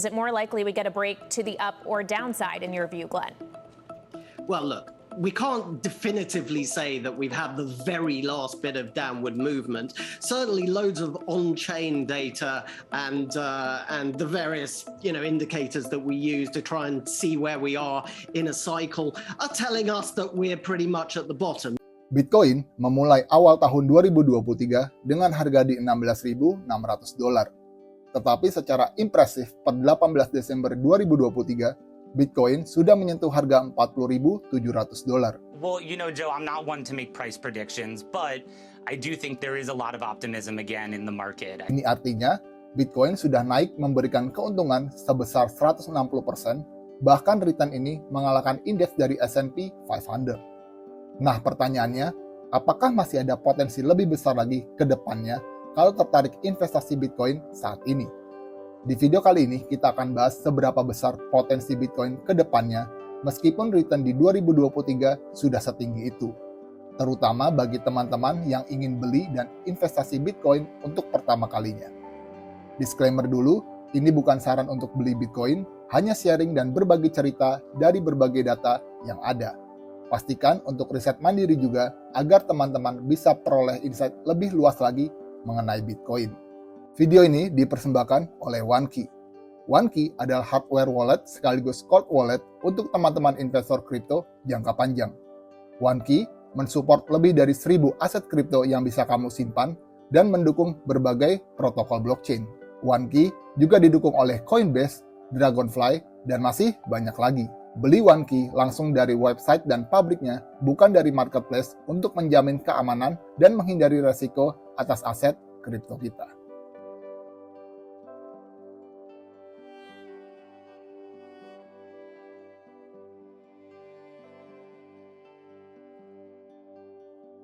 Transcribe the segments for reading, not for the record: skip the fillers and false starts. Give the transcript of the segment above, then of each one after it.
Is it more likely we get a break to the up or downside in your view, Glenn? Well, look, we can't definitively say that we've had the very last bit of downward movement. Certainly loads of on-chain data and the various indicators that we use to try and see where we are in a cycle are telling us that we're pretty much at the bottom. Bitcoin memulai awal tahun 2023 dengan harga di $16.600. Tetapi secara impresif per 18 Desember 2023, Bitcoin sudah menyentuh harga $40.700. Well, Joe, I'm not one to make price predictions, but I do think there is a lot of optimism again in the market. Ini artinya, Bitcoin sudah naik memberikan keuntungan sebesar 160%, bahkan return ini mengalahkan indeks dari S&P 500. Nah, pertanyaannya, apakah masih ada potensi lebih besar lagi ke depannya kalau tertarik investasi Bitcoin saat ini? Di video kali ini kita akan bahas seberapa besar potensi Bitcoin ke depannya meskipun return di 2023 sudah setinggi itu, terutama bagi teman-teman yang ingin beli dan investasi Bitcoin untuk pertama kalinya. Disclaimer dulu, ini bukan saran untuk beli Bitcoin, hanya sharing dan berbagi cerita dari berbagai data yang ada. Pastikan untuk riset mandiri juga agar teman-teman bisa peroleh insight lebih luas lagi mengenai Bitcoin. Video ini dipersembahkan oleh OneKey. OneKey adalah hardware wallet sekaligus cold wallet untuk teman-teman investor kripto jangka panjang. OneKey mensupport lebih dari 1.000 aset kripto yang bisa kamu simpan dan mendukung berbagai protokol blockchain. OneKey juga didukung oleh Coinbase, Dragonfly, dan masih banyak lagi. Beli OneKey langsung dari website dan pabriknya, bukan dari marketplace untuk menjamin keamanan dan menghindari resiko atas aset kripto kita.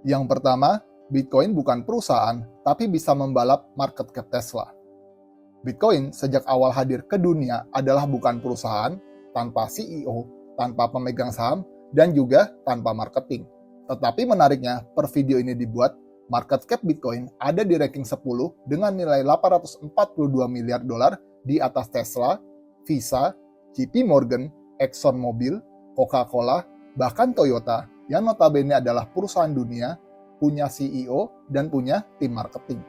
Yang pertama, Bitcoin bukan perusahaan, tapi bisa membalap market cap Tesla. Bitcoin sejak awal hadir ke dunia adalah bukan perusahaan, tanpa CEO, tanpa pemegang saham, dan juga tanpa marketing. Tetapi menariknya, per video ini dibuat, market cap Bitcoin ada di ranking 10 dengan nilai $842 miliar di atas Tesla, Visa, JP Morgan, ExxonMobil, Coca-Cola, bahkan Toyota, yang notabene adalah perusahaan dunia, punya CEO, dan punya tim marketing.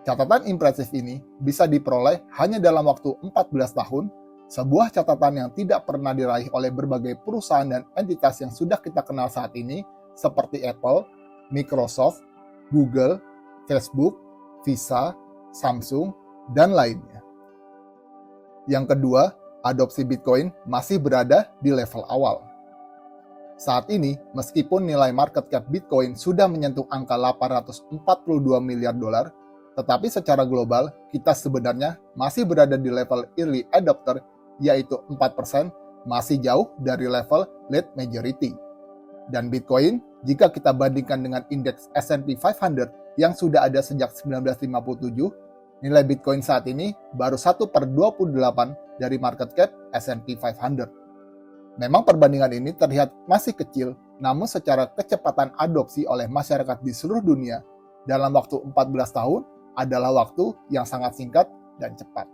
Catatan impresif ini bisa diperoleh hanya dalam waktu 14 tahun, sebuah catatan yang tidak pernah diraih oleh berbagai perusahaan dan entitas yang sudah kita kenal saat ini, seperti Apple, Microsoft, Google, Facebook, Visa, Samsung, dan lainnya. Yang kedua, adopsi Bitcoin masih berada di level awal. Saat ini, meskipun nilai market cap Bitcoin sudah menyentuh angka $842 miliar, tetapi secara global, kita sebenarnya masih berada di level early adopter, yaitu 4%, masih jauh dari level late majority. Dan Bitcoin, jika kita bandingkan dengan indeks S&P 500 yang sudah ada sejak 1957, nilai Bitcoin saat ini baru 1/28 dari market cap S&P 500. Memang perbandingan ini terlihat masih kecil, namun secara kecepatan adopsi oleh masyarakat di seluruh dunia dalam waktu 14 tahun adalah waktu yang sangat singkat dan cepat.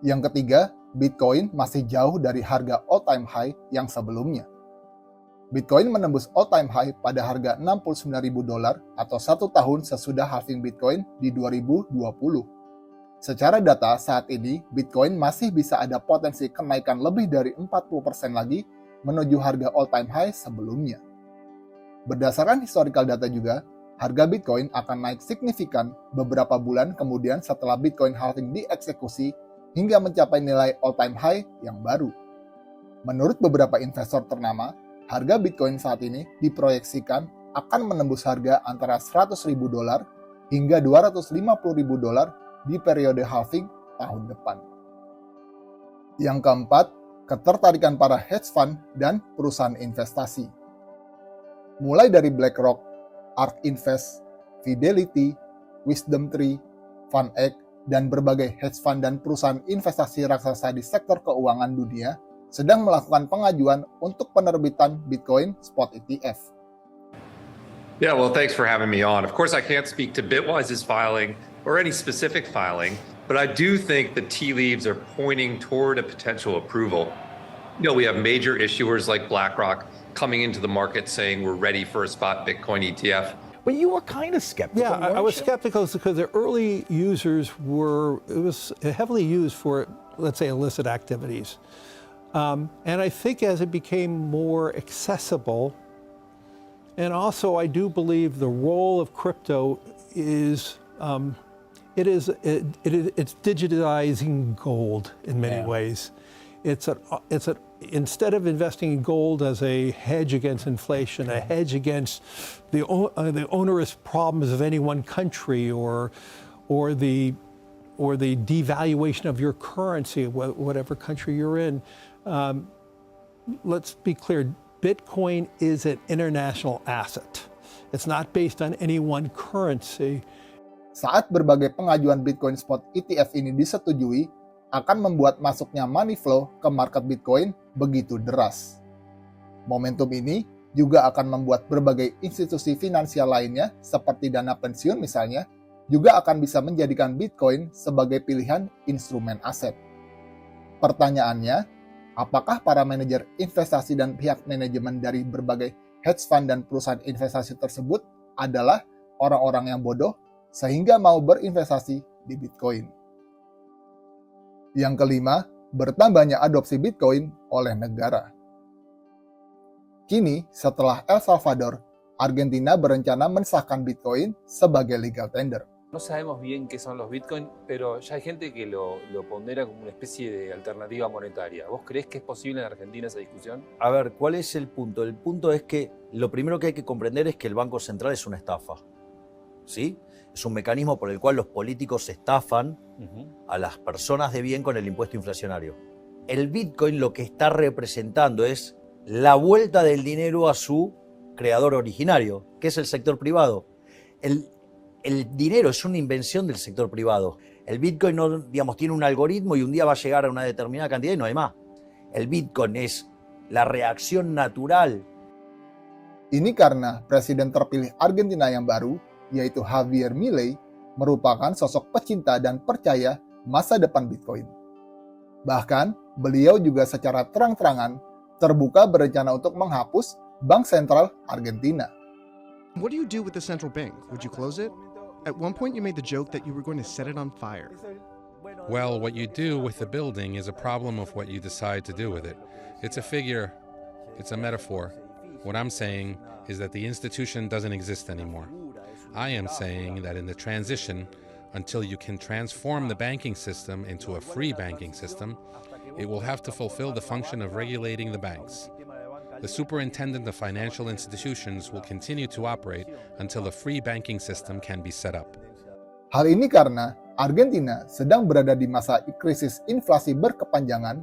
Yang ketiga, Bitcoin masih jauh dari harga all-time high yang sebelumnya. Bitcoin menembus all-time high pada harga $69.000 atau 1 tahun sesudah halving Bitcoin di 2020. Secara data, saat ini Bitcoin masih bisa ada potensi kenaikan lebih dari 40% lagi menuju harga all-time high sebelumnya. Berdasarkan historical data juga, harga Bitcoin akan naik signifikan beberapa bulan kemudian setelah Bitcoin halving dieksekusi hingga mencapai nilai all-time high yang baru. Menurut beberapa investor ternama, harga Bitcoin saat ini diproyeksikan akan menembus harga antara $100.000 hingga $250.000 di periode halving tahun depan. Yang keempat, ketertarikan para hedge fund dan perusahaan investasi. Mulai dari BlackRock, ARK Invest, Fidelity, WisdomTree, VanEck, dan berbagai hedge fund dan perusahaan investasi raksasa di sektor keuangan dunia sedang melakukan pengajuan untuk penerbitan Bitcoin Spot ETF. Yeah, well, thanks for having me on. Of course, I can't speak to Bitwise's filing or any specific filing, But I do think the tea leaves are pointing toward a potential approval. We have major issuers like BlackRock coming into the market saying we're ready for a spot Bitcoin ETF. But you were kind of skeptical. Yeah, I was skeptical because the early users it was heavily used for, let's say, illicit activities. And I think as it became more accessible, and also I do believe the role of crypto is, it's digitizing gold in many ways. Instead of investing in gold as a hedge against inflation, a hedge against the onerous problems of any one country, or the devaluation of your currency, whatever country you're in. Let's be clear, Bitcoin is an international asset. It's not based on any one currency. Saat berbagai pengajuan Bitcoin Spot ETF ini disetujui, akan membuat masuknya money flow ke market Bitcoin begitu deras. Momentum ini juga akan membuat berbagai institusi finansial lainnya, seperti dana pensiun misalnya, juga akan bisa menjadikan Bitcoin sebagai pilihan instrumen aset. Pertanyaannya, apakah para manajer investasi dan pihak manajemen dari berbagai hedge fund dan perusahaan investasi tersebut adalah orang-orang yang bodoh sehingga mau berinvestasi di Bitcoin? Yang kelima, bertambahnya adopsi Bitcoin oleh negara. Kini, setelah El Salvador, Argentina berencana mensahkan Bitcoin sebagai legal tender. No sabemos bien qué son los Bitcoin, pero ya hay gente que lo pondera como una especie de alternativa monetaria. ¿Vos creés que es posible en Argentina esa discusión? A ver, ¿cuál es el punto? El punto es que lo primero que hay que comprender es que el Banco Central es una estafa. ¿Sí? Es un mecanismo por el cual los políticos estafan a las personas de bien con el impuesto inflacionario. El Bitcoin lo que está representando es la vuelta del dinero a su creador originario, que es el sector privado. El dinero es una invención del sector privado. El Bitcoin no, tiene un algoritmo y un día va a llegar a una determinada cantidad y no hay más. El Bitcoin es la reacción natural. Ini karena presiden terpilih Argentina yang baru, yaitu Javier Milei, merupakan sosok pecinta dan percaya masa depan Bitcoin. Bahkan, beliau juga secara terang-terangan terbuka berencana untuk menghapus Bank Sentral Argentina. What do you do with the central bank? Would you close it? At one point you made the joke that you were going to set it on fire. Well, what you do with the building is a problem of what you decide to do with it. It's a figure, it's a metaphor. What I'm saying is that the institution doesn't exist anymore. I am saying that in the transition, until you can transform the banking system into a free banking system, it will have to fulfill the function of regulating the banks. The superintendent of financial institutions will continue to operate until a free banking system can be set up. Hal ini karena Argentina sedang berada di masa krisis inflasi berkepanjangan,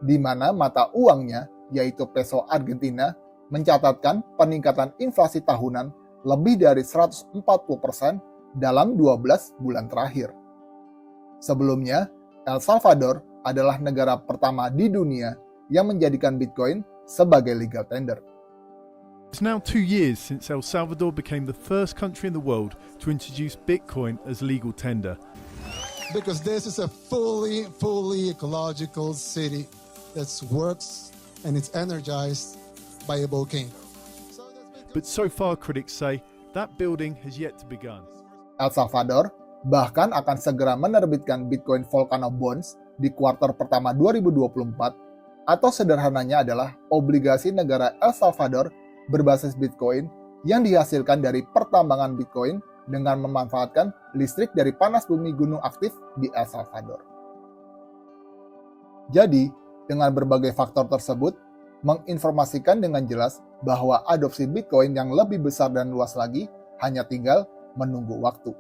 di mana mata uangnya, yaitu peso Argentina, mencatatkan peningkatan inflasi tahunan lebih dari 140% dalam 12 bulan terakhir. Sebelumnya, El Salvador adalah negara pertama di dunia yang menjadikan Bitcoin sebagai legal tender. It's now 2 years since El Salvador became the first country in the world to introduce Bitcoin as legal tender. Because this is a fully ecological city that works and it's energized by a volcano. But so far, critics say, that building has yet to begun. El Salvador bahkan akan segera menerbitkan Bitcoin Volcano Bonds di kuartal pertama 2024, atau sederhananya adalah obligasi negara El Salvador berbasis Bitcoin yang dihasilkan dari pertambangan Bitcoin dengan memanfaatkan listrik dari panas bumi gunung aktif di El Salvador. Jadi, dengan berbagai faktor tersebut, menginformasikan dengan jelas bahwa adopsi Bitcoin yang lebih besar dan luas lagi hanya tinggal menunggu waktu.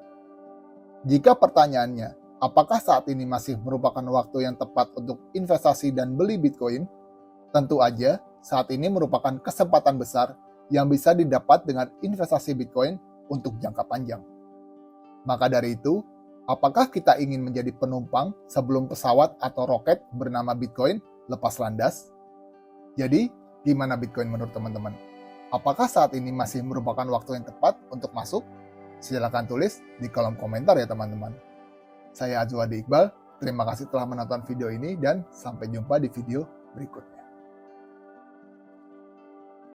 Jika pertanyaannya, apakah saat ini masih merupakan waktu yang tepat untuk investasi dan beli Bitcoin? Tentu aja, saat ini merupakan kesempatan besar yang bisa didapat dengan investasi Bitcoin untuk jangka panjang. Maka dari itu, apakah kita ingin menjadi penumpang sebelum pesawat atau roket bernama Bitcoin lepas landas? Jadi, gimana Bitcoin menurut teman-teman? Apakah saat ini masih merupakan waktu yang tepat untuk masuk? Silakan tulis di kolom komentar ya teman-teman. Saya Azwadi Iqbal, terima kasih telah menonton video ini dan sampai jumpa di video berikutnya.